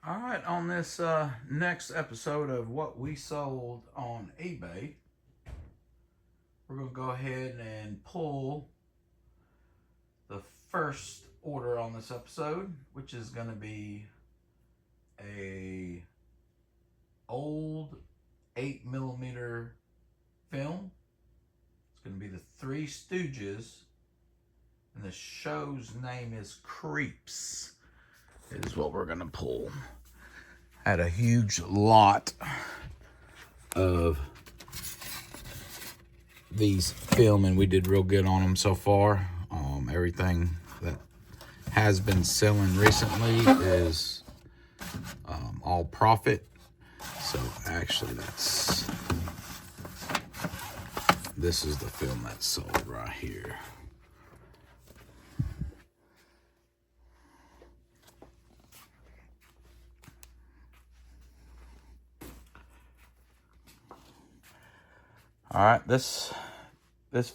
All right, on this next episode of what we sold on eBay, we're going to go ahead and pull the first order on this episode, which is going to be a old 8mm film. It's going to be the Three Stooges, and the show's name is Creeps. Is what we're going to pull. Had a huge lot of these film, and we did real good on them so far. Everything that has been selling recently is all profit. So actually this is the film that's sold right here. All right, this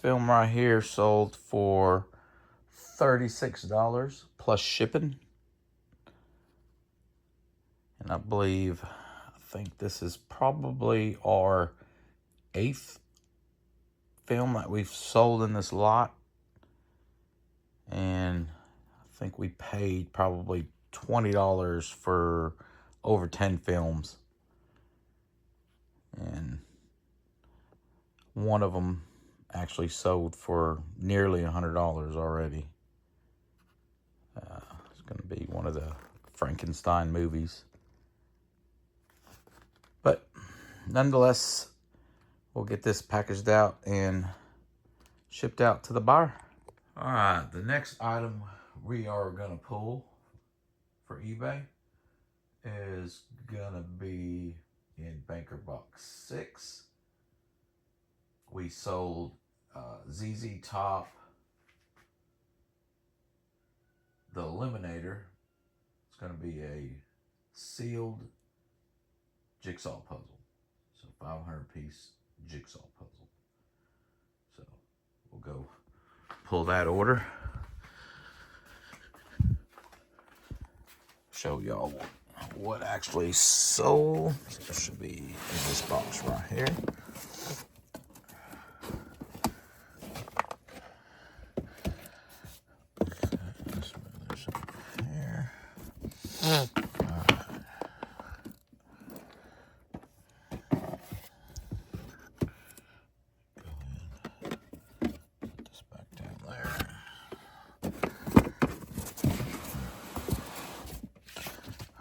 film right here sold for $36 plus shipping. And I think this is probably our 8th film that we've sold in this lot. And I think we paid probably $20 for over 10 films. And one of them actually sold for nearly $100 already. It's going to be one of the Frankenstein movies. But nonetheless, we'll get this packaged out and shipped out to the buyer. All right, the next item we are going to pull for eBay is going to be in Banker Box 6. We sold ZZ Top, the Eliminator. It's going to be a sealed jigsaw puzzle. So 500-piece jigsaw puzzle. So we'll go pull that order. Show y'all what actually sold. So it should be in this box right here.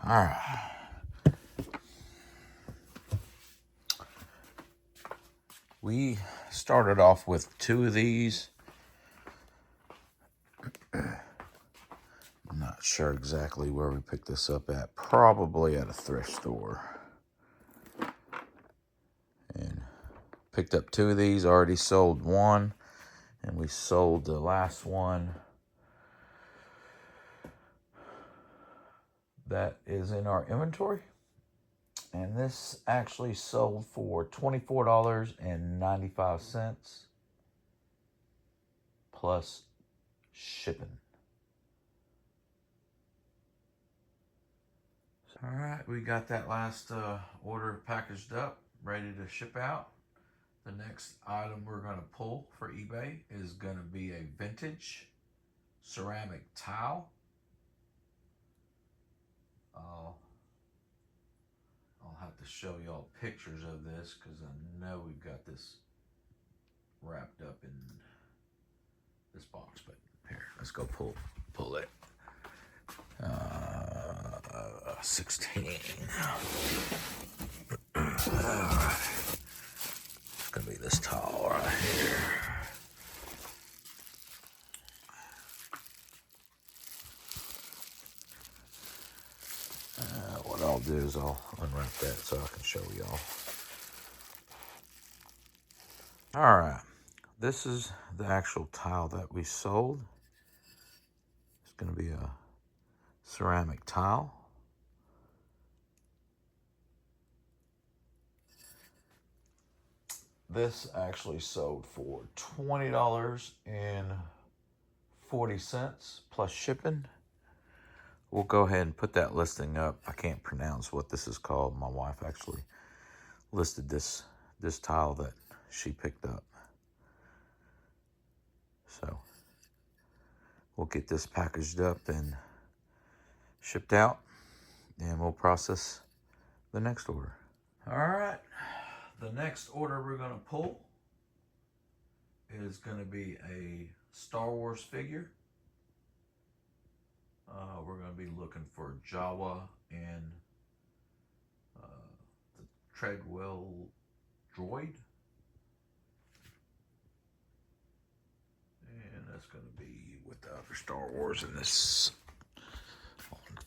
All right. We started off with 2 of these. I'm not sure exactly where we picked this up at. Probably at a thrift store. And picked up 2 of these. Already sold one. And we sold the last one that is in our inventory. And this actually sold for $24.95 plus shipping. All right, we got that last order packaged up, ready to ship out. The next item we're going to pull for eBay is going to be a vintage ceramic tile. I'll have to show y'all pictures of this because I know we've got this wrapped up in this box. But here, let's go pull it. 16. It's gonna be this towel right here. What I'll do is I'll unwrap that so I can show y'all. All right, this is the actual tile that we sold. It's gonna be a ceramic tile. This actually sold for $20.40 plus shipping. we'll go ahead and put that listing up. I can't pronounce what this is called. My wife actually listed this tile that she picked up. So we'll get this packaged up and shipped out, and we'll process the next order. All right, the next order we're gonna pull is gonna be a Star Wars figure. We're gonna be looking for Jawa and the Treadwell droid. And that's gonna be with the other Star Wars in this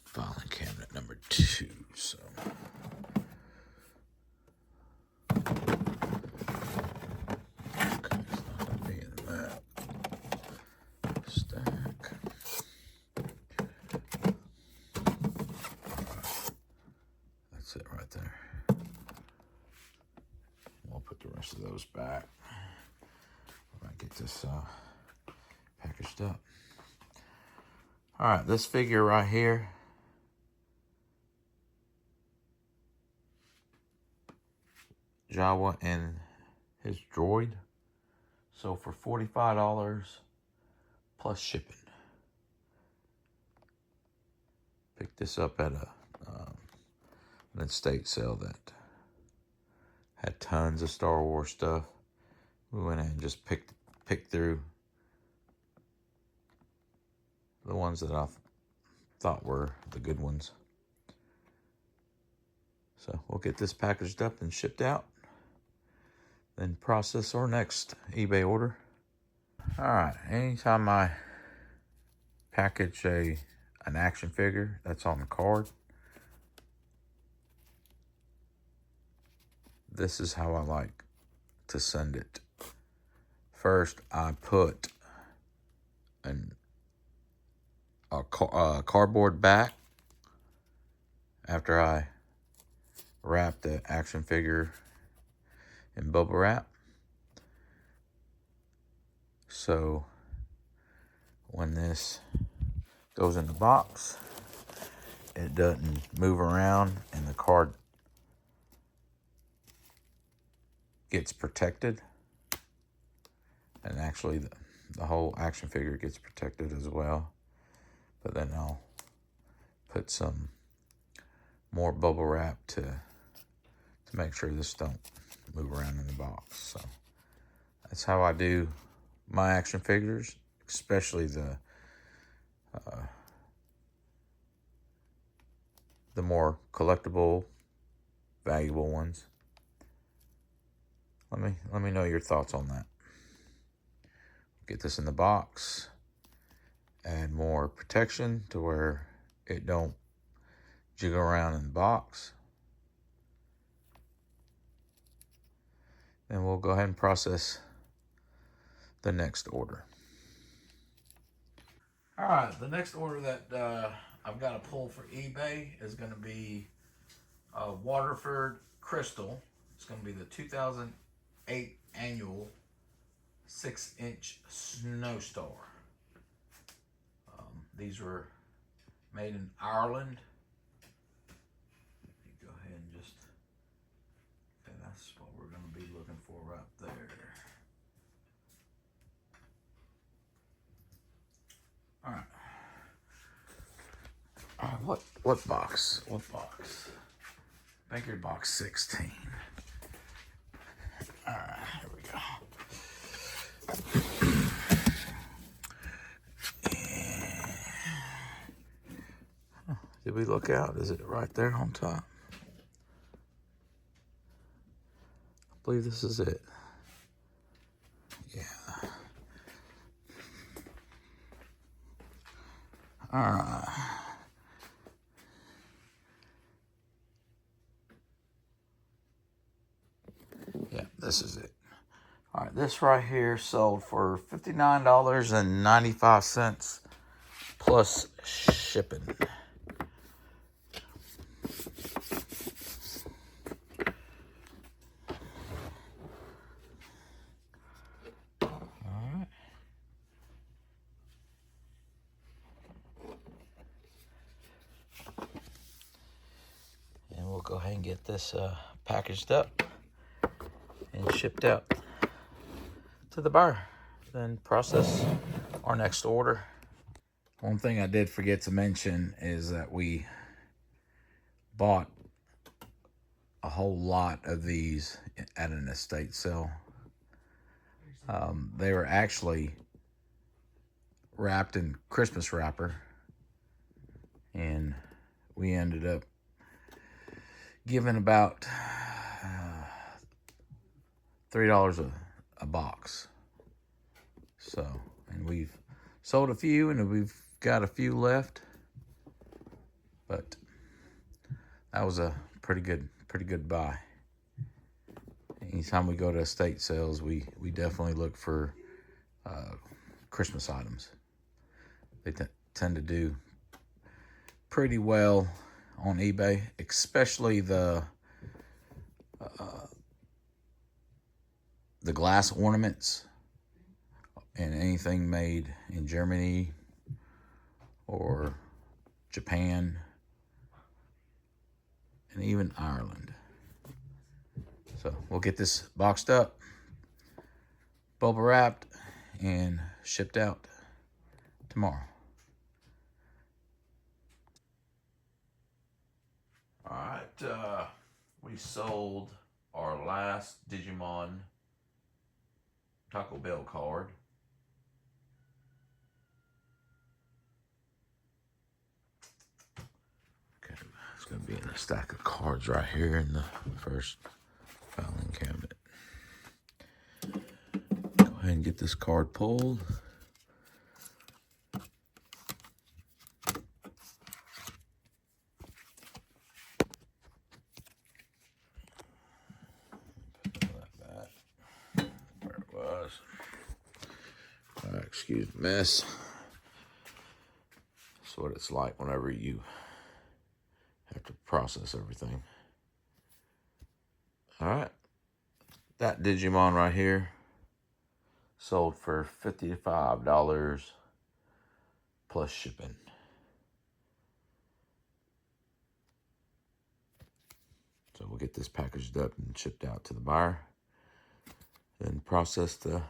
filing cabinet number 2. So stack. That's it right there. We'll put the rest of those back. We're gonna get this packaged up. All right, this figure right here, Jawa and his droid. So for $45 plus shipping. Picked this up at an estate sale that had tons of Star Wars stuff. We went in and just picked through the ones that I thought were the good ones. So we'll get this packaged up and shipped out, then process our next eBay order. All right, anytime I package an action figure that's on the card, this is how I like to send it. First, I put a cardboard back after I wrap the action figure in bubble wrap. So when this goes in the box, it doesn't move around and the card gets protected. And actually the whole action figure gets protected as well. But then I'll put some more bubble wrap to make sure this don't move around in the box. So that's how I do my action figures, especially the more collectible, valuable ones. Let me know your thoughts on that. Get this in the box, add more protection to where it don't jiggle around in the box. And we'll go ahead and process the next order. All right, the next order that I've got to pull for eBay is going to be Waterford Crystal. It's going to be the 2008 annual 6-inch Snow Star. These were made in Ireland. Let me go ahead and just, okay, that's what we're going to be looking for right there. All right. All right, what box? What box? Banker box 16. All right, here we go. Did we look out? Is it right there on top? I believe this is it. Yeah. All right. Yeah, this is it. All right, this right here sold for $59.95 plus shipping. go ahead and get this packaged up and shipped out to the buyer, then process our next order. One thing I did forget to mention is that we bought a whole lot of these at an estate sale. They were actually wrapped in Christmas wrapper, and we ended up giving about $3 a box. So, and we've sold a few, and we've got a few left, but that was a pretty good buy. Anytime we go to estate sales, we definitely look for Christmas items. They tend to do pretty well on eBay, especially the glass ornaments and anything made in Germany or Japan and even Ireland. So we'll get this boxed up, bubble wrapped, and shipped out tomorrow. All right, we sold our last Digimon Taco Bell card. Okay, it's going to be in a stack of cards right here in the first filing cabinet. Go ahead and get this card pulled. Excuse the mess. That's what it's like whenever you have to process everything. All right, that Digimon right here sold for $55 plus shipping. So we'll get this packaged up and shipped out to the buyer, then process the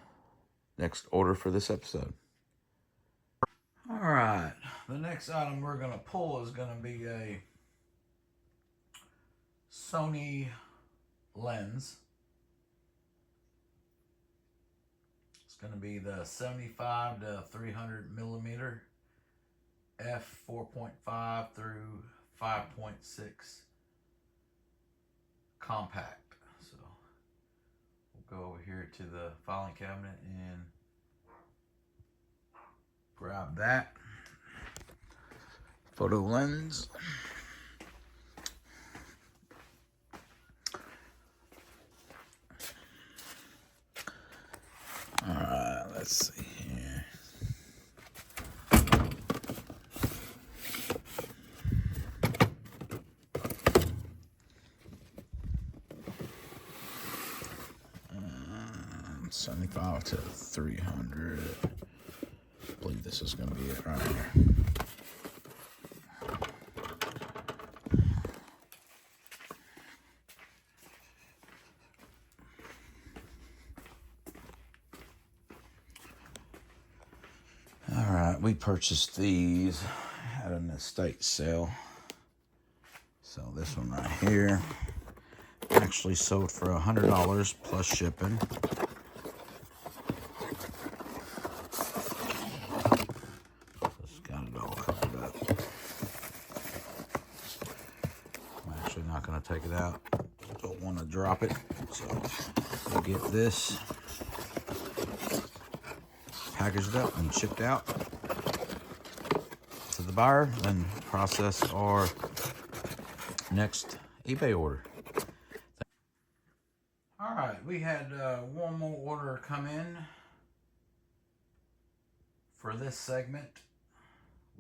next order for this episode. All right, the next item we're going to pull is going to be a Sony lens. It's going to be the 75 to 300 millimeter f/4.5 through 5.6 compact. So we'll go over here to the filing cabinet and grab that photo lens. All right, let's see here. Um, 75 to 300. I believe this is going to be it right here. All right, we purchased these at an estate sale. So this one right here actually sold for $100 plus shipping. Just got it all covered up. I'm actually not going to take it out. Don't want to drop it. So we'll get this packaged up and shipped out to the buyer, then process our next eBay order. All right, we had one more order come in for this segment.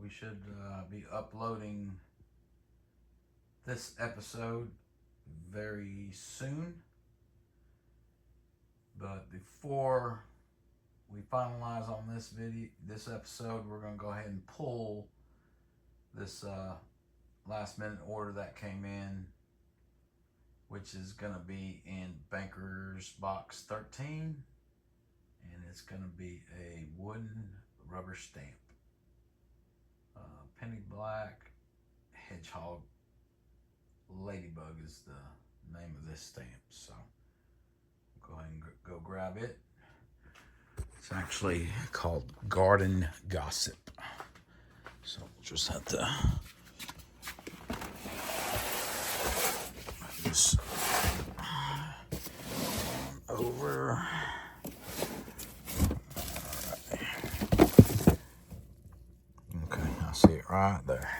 We should be uploading this episode very soon. But before we finalize on this episode, we're going to go ahead and pull this last minute order that came in which is going to be in Banker's Box 13. And it's going to be a wooden rubber stamp. Penny Black Hedgehog Ladybug is the name of this stamp. So go ahead and go grab it. It's actually called Garden Gossip. So we'll just have to just over. Okay, I see it right there.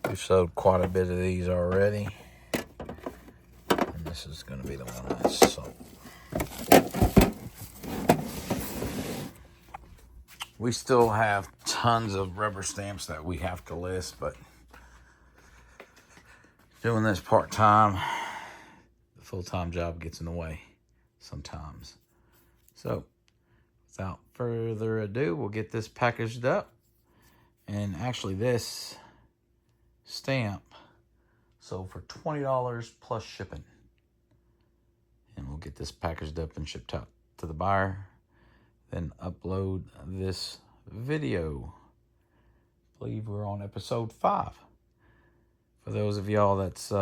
We've sold quite a bit of these already. And this is going to be the one I sold. We still have tons of rubber stamps that we have to list, but doing this part-time, the full-time job gets in the way sometimes. So, without further ado, we'll get this packaged up. And actually, this stamp sold for $20 plus shipping. And we'll get this packaged up and shipped out to the buyer. Then upload this video. I believe we're on episode 5. For those of y'all that's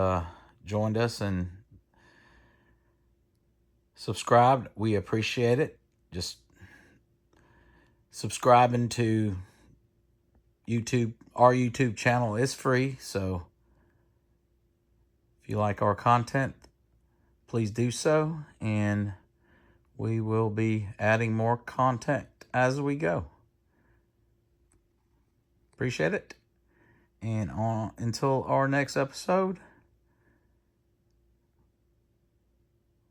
joined us and subscribed, we appreciate it. Just subscribing to YouTube. Our YouTube channel is free, so if you like our content, please do so, and we will be adding more content as we go. Appreciate it. And until our next episode,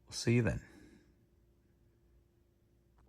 we'll see you then.